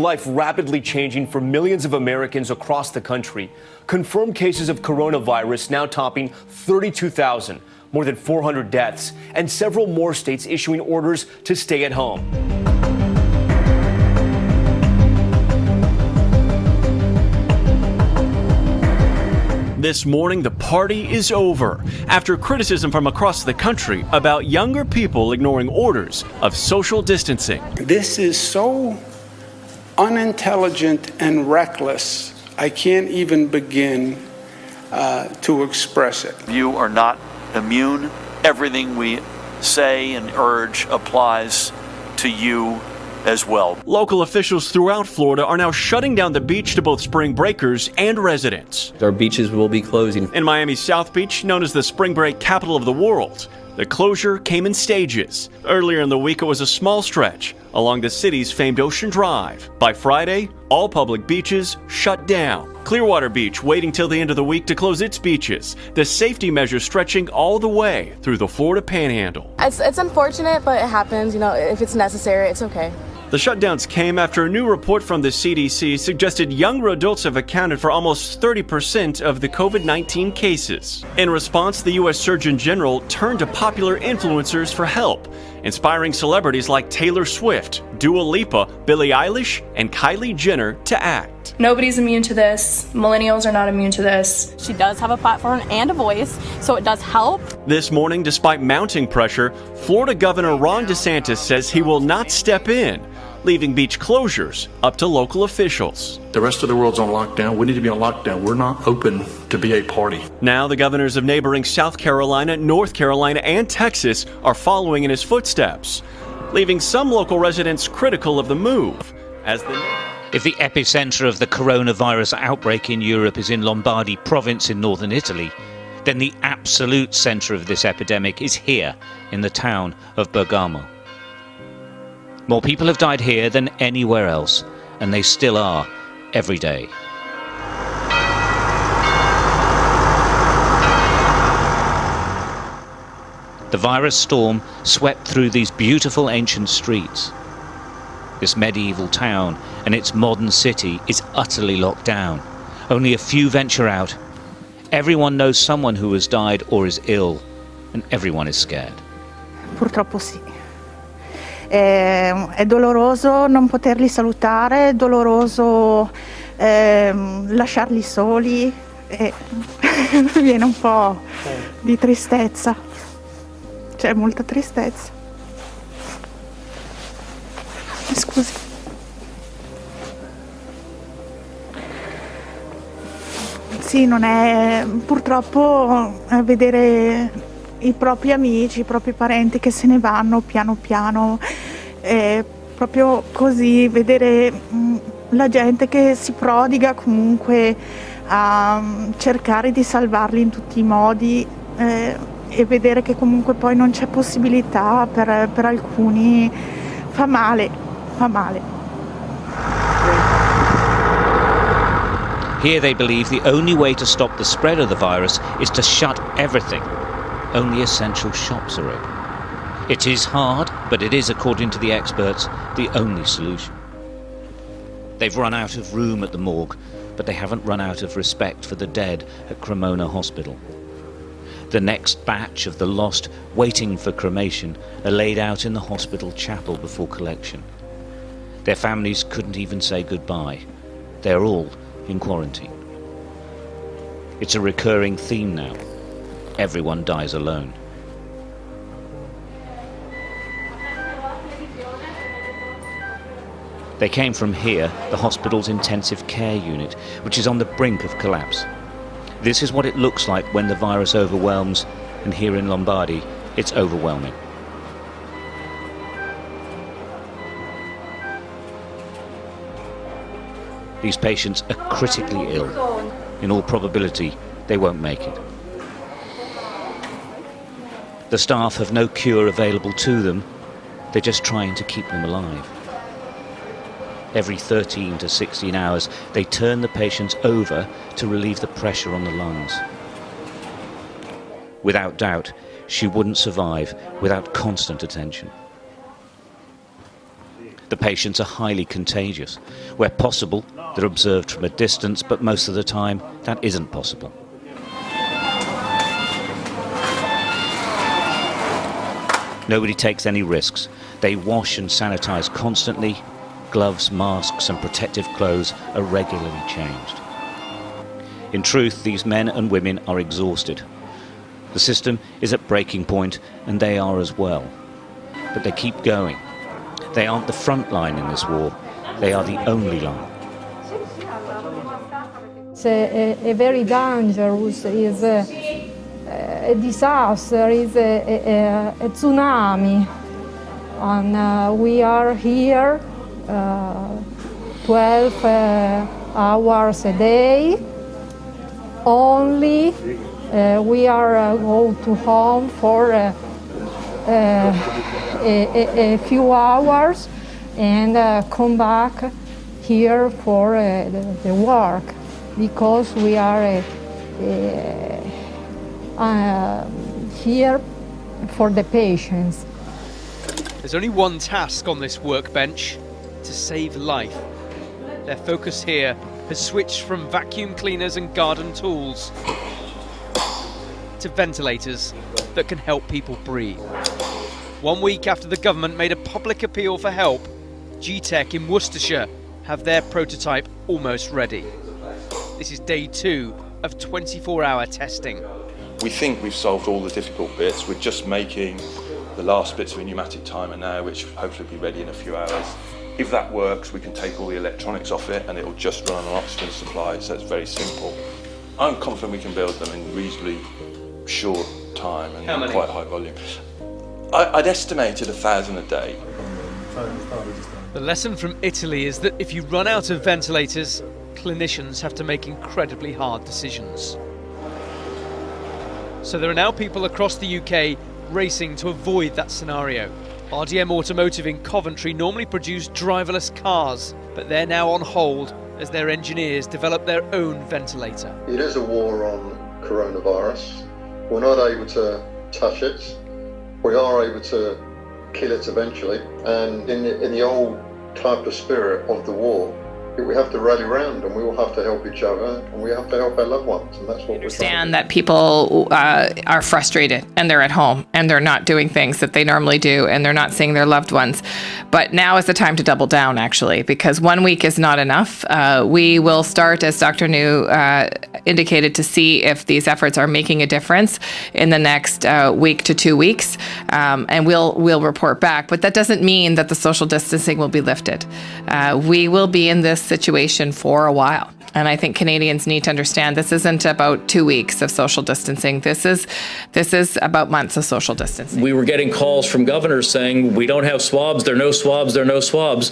life rapidly changing for millions of Americans across the country. Confirmed cases of coronavirus now topping 32,000, more than 400 deaths, and several more states issuing orders to stay at home. This morning, the party is over after criticism from across the country about younger people ignoring orders of social distancing. This is so unintelligent and reckless, I can't even begin to express it. You are not immune. Everything we say and urge applies to you as well. Local officials throughout Florida are now shutting down the beach to both spring breakers and residents. Our beaches will be closing. In Miami's South Beach, known as the spring break capital of the world, the closure came in stages. Earlier in the week, it was a small stretch along the city's famed Ocean Drive. By Friday, all public beaches shut down. Clearwater Beach waiting till the end of the week to close its beaches. The safety measures stretching all the way through the Florida Panhandle. It's unfortunate, but it happens. If it's necessary, it's okay. The shutdowns came after a new report from the CDC suggested younger adults have accounted for almost 30% of the COVID-19 cases. In response, the U.S. Surgeon General turned to popular influencers for help, inspiring celebrities like Taylor Swift, Dua Lipa, Billie Eilish, and Kylie Jenner to act. Nobody's immune to this. Millennials are not immune to this. She does have a platform and a voice, so it does help. This morning, despite mounting pressure, Florida Governor Ron DeSantis says he will not step in, leaving beach closures up to local officials. The rest of the world's on lockdown. We need to be on lockdown. We're not open to be a party. Now the governors of neighboring South Carolina, North Carolina, and Texas are following in his footsteps, leaving some local residents critical of the move. If the epicenter of the coronavirus outbreak in Europe is in Lombardy province in northern Italy, then the absolute center of this epidemic is here in the town of Bergamo. More people have died here than anywhere else, and they still are every day. The virus storm swept through these beautiful ancient streets. This medieval town and its modern city is utterly locked down. Only a few venture out. Everyone knows someone who has died or is ill, and everyone is scared. Purtroppo sì. È doloroso non poterli salutare, è doloroso lasciarli soli, e viene un po' di tristezza, c'è molta tristezza. Scusi. Sì, non è purtroppo vedere i propri amici, i propri parenti che se ne vanno piano piano, proprio così, vedere la gente che si prodiga comunque a cercare di salvarli in tutti i modi, e vedere che comunque poi non c'è possibilità per alcuni, fa male, fa male. Here they believe the only way to stop the spread of the virus is to shut everything. Only essential shops are open. It is hard, but it is, according to the experts, the only solution. They've run out of room at the morgue, but they haven't run out of respect for the dead at Cremona Hospital. The next batch of the lost waiting for cremation are laid out in the hospital chapel before collection. Their families couldn't even say goodbye. They're all in quarantine. It's a recurring theme now. Everyone dies alone. They came from here, the hospital's intensive care unit, which is on the brink of collapse. This is what it looks like when the virus overwhelms, and here in Lombardy, it's overwhelming. These patients are critically ill. In all probability, they won't make it. The staff have no cure available to them. They're just trying to keep them alive. Every 13 to 16 hours, they turn the patients over to relieve the pressure on the lungs. Without doubt, she wouldn't survive without constant attention. The patients are highly contagious. Where possible, they're observed from a distance, but most of the time, that isn't possible. Nobody takes any risks. They wash and sanitize constantly. Gloves, masks, and protective clothes are regularly changed. In truth, these men and women are exhausted. The system is at breaking point, and they are as well. But they keep going. They aren't the front line in this war. They are the only line. It's a very dangerous, is a disaster, is a tsunami. And we are here 12 hours a day. Only we are go to home for a few hours and come back here for the work, because we are here for the patients. There's only one task on this workbench: to save life. Their focus here has switched from vacuum cleaners and garden tools to ventilators that can help people breathe. 1 week after the government made a public appeal for help, G-Tech in Worcestershire have their prototype almost ready. This is day 2 of 24-hour testing. We think we've solved all the difficult bits. We're just making the last bits of a pneumatic timer now, which will hopefully be ready in a few hours. If that works, we can take all the electronics off it and it'll just run on oxygen supply, so it's very simple. I'm confident we can build them in reasonably short time and quite high volume. I'd estimated 1,000 a day. The lesson from Italy is that if you run out of ventilators, clinicians have to make incredibly hard decisions. So there are now people across the UK racing to avoid that scenario. RDM Automotive in Coventry normally produced driverless cars, but they're now on hold as their engineers develop their own ventilator. It is a war on coronavirus. We're not able to touch it. We are able to kill it eventually. And in the old type of spirit of the war, we have to rally round and we will have to help each other and we have to help our loved ones, and that's what we're understand that people are frustrated and they're at home and they're not doing things that they normally do and they're not seeing their loved ones. But now is the time to double down, actually, because 1 week is not enough. We will start, as Dr. New indicated, to see if these efforts are making a difference in the next week to 2 weeks, and we'll report back. But that doesn't mean that the social distancing will be lifted. We will be in this situation for a while. And I think Canadians need to understand this isn't about 2 weeks of social distancing. This is about months of social distancing. We were getting calls from governors saying, we don't have swabs, there are no swabs, there are no swabs.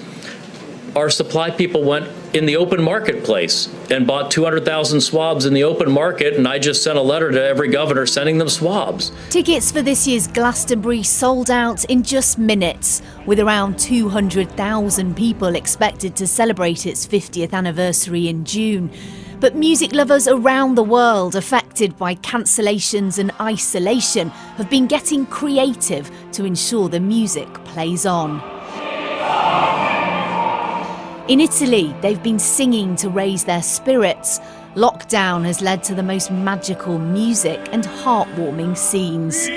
Our supply people went in the open marketplace and bought 200,000 swabs in the open market, and I just sent a letter to every governor sending them swabs. Tickets for this year's Glastonbury sold out in just minutes, with around 200,000 people expected to celebrate its 50th anniversary in June. But music lovers around the world affected by cancellations and isolation have been getting creative to ensure the music plays on. In Italy, they've been singing to raise their spirits. Lockdown has led to the most magical music and heartwarming scenes.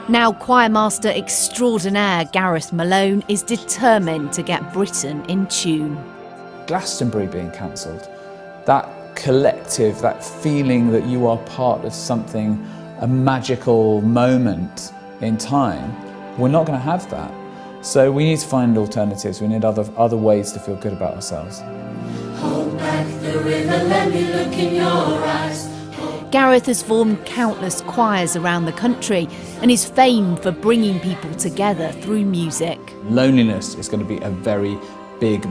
Now choirmaster extraordinaire Gareth Malone is determined to get Britain in tune. Glastonbury being cancelled, that collective, that feeling that you are part of something, a magical moment in time, we're not going to have that. So we need to find alternatives. We need other ways to feel good about ourselves. Hold back the river, let me look in your eyes. Gareth has formed countless choirs around the country and is famed for bringing people together through music. Loneliness is going to be a very big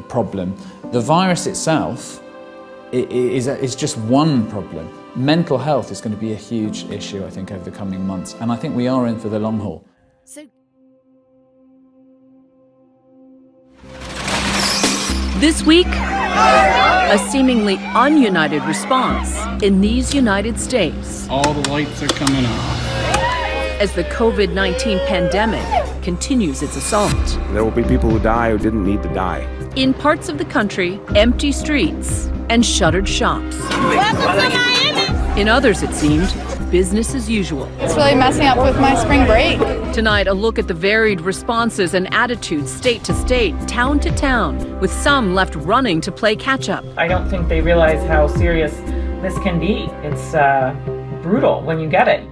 problem. The virus itself is just one problem. Mental health is going to be a huge issue, I think, over the coming months. And I think we are in for the long haul. This week, a seemingly ununited response in these United States. All the lights are coming off. as the COVID-19 pandemic continues its assault. There will be people who die who didn't need to die. In parts of the country, empty streets and shuttered shops. In others, it seemed, business as usual. It's really messing up with my spring break. Tonight, a look at the varied responses and attitudes state to state, town to town, with some left running to play catch-up. I don't think they realize how serious this can be. It's brutal when you get it.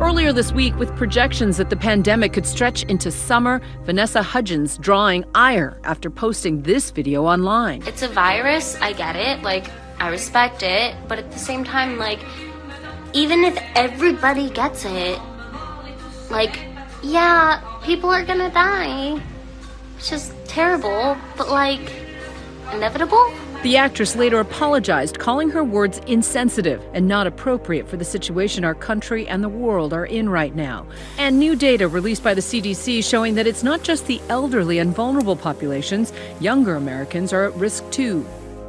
Earlier this week, with projections that the pandemic could stretch into summer, Vanessa Hudgens drawing ire after posting this video online. It's a virus, I get it, like, I respect it, but at the same time, like, even if everybody gets it, like, yeah, people are gonna die. It's just terrible, but, like, inevitable? The actress later apologized, calling her words insensitive and not appropriate for the situation our country and the world are in right now. And new data released by the CDC showing that it's not just the elderly and vulnerable populations, younger Americans are at risk too.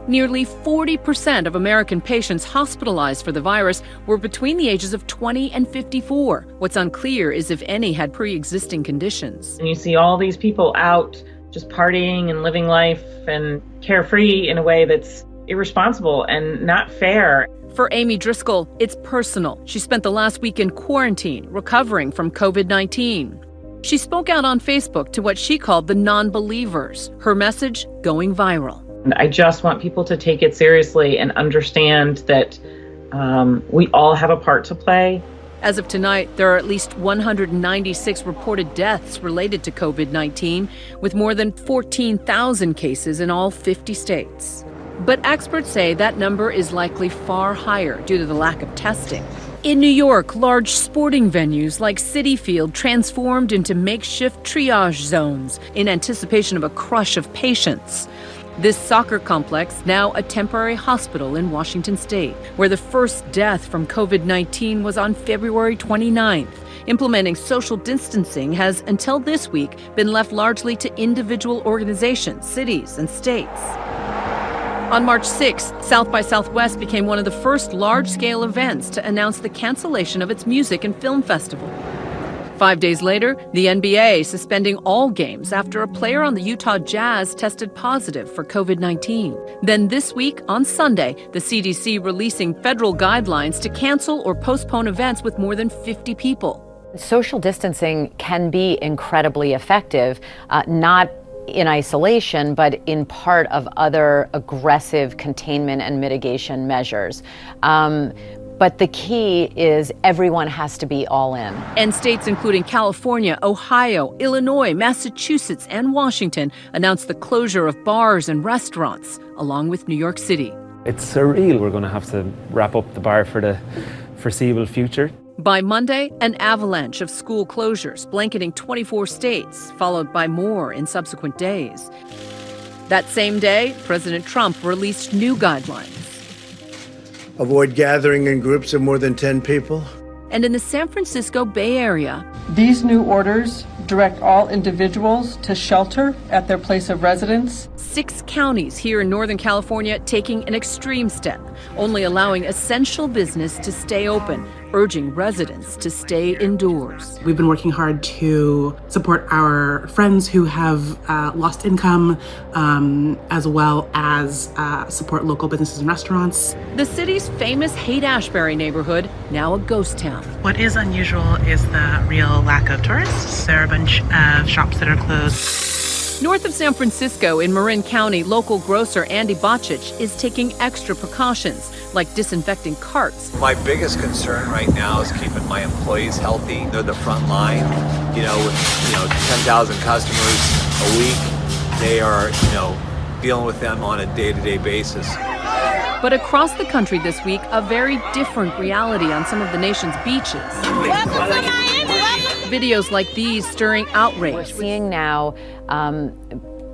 Nearly 40% of American patients hospitalized for the virus were between the ages of 20 and 54. What's unclear is if any had pre-existing conditions. And you see all these people out just partying and living life and carefree in a way that's irresponsible and not fair. For Amy Driscoll, it's personal. She spent the last week in quarantine, recovering from COVID-19. She spoke out on Facebook to what she called the non-believers. Her message going viral. I just want people to take it seriously and understand that we all have a part to play. As of tonight, there are at least 196 reported deaths related to COVID-19, with more than 14,000 cases in all 50 states. But experts say that number is likely far higher due to the lack of testing. In New York, large sporting venues like Citi Field transformed into makeshift triage zones in anticipation of a crush of patients. This soccer complex, now a temporary hospital in Washington state, where the first death from COVID-19 was on February 29th. Implementing social distancing has, until this week, been left largely to individual organizations, cities, and states. On March 6th, South by Southwest became one of the first large-scale events to announce the cancellation of its music and film festival. 5 days later, the NBA suspending all games after a player on the Utah Jazz tested positive for COVID-19. Then this week, on Sunday, the CDC releasing federal guidelines to cancel or postpone events with more than 50 people. Social distancing can be incredibly effective, not in isolation, but in part of other aggressive containment and mitigation measures. But the key is everyone has to be all in. And states including California, Ohio, Illinois, Massachusetts, and Washington announced the closure of bars and restaurants, along with New York City. It's surreal. We're going to have to wrap up the bar for the foreseeable future. By Monday, an avalanche of school closures blanketing 24 states, followed by more in subsequent days. That same day, President Trump released new guidelines. Avoid gathering in groups of more than 10 people. And in the San Francisco Bay Area, these new orders direct all individuals to shelter at their place of residence. 6 counties here in Northern California taking an extreme step, only allowing essential business to stay open, urging residents to stay indoors. We've been working hard to support our friends who have lost income, as well as support local businesses and restaurants. The city's famous Haight-Ashbury neighborhood, now a ghost town. What is unusual is the real lack of tourists. There are a bunch of shops that are closed. North of San Francisco in Marin County, local grocer Andy Bocich is taking extra precautions, like disinfecting carts. My biggest concern right now is keeping my employees healthy. They're the front line, with 10,000 customers a week. They are, dealing with them on a day-to-day basis. But across the country this week, a very different reality on some of the nation's beaches. Videos like these stirring outrage. We're seeing now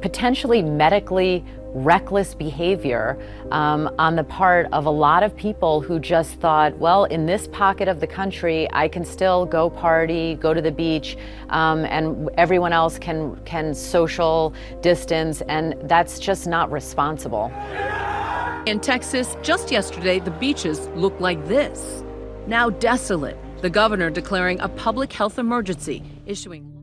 potentially medically reckless behavior on the part of a lot of people who just thought, well, in this pocket of the country, I can still go party, go to the beach, and everyone else can social distance, and that's just not responsible. In Texas, just yesterday, the beaches looked like this. Now desolate, The governor declaring a public health emergency, issuing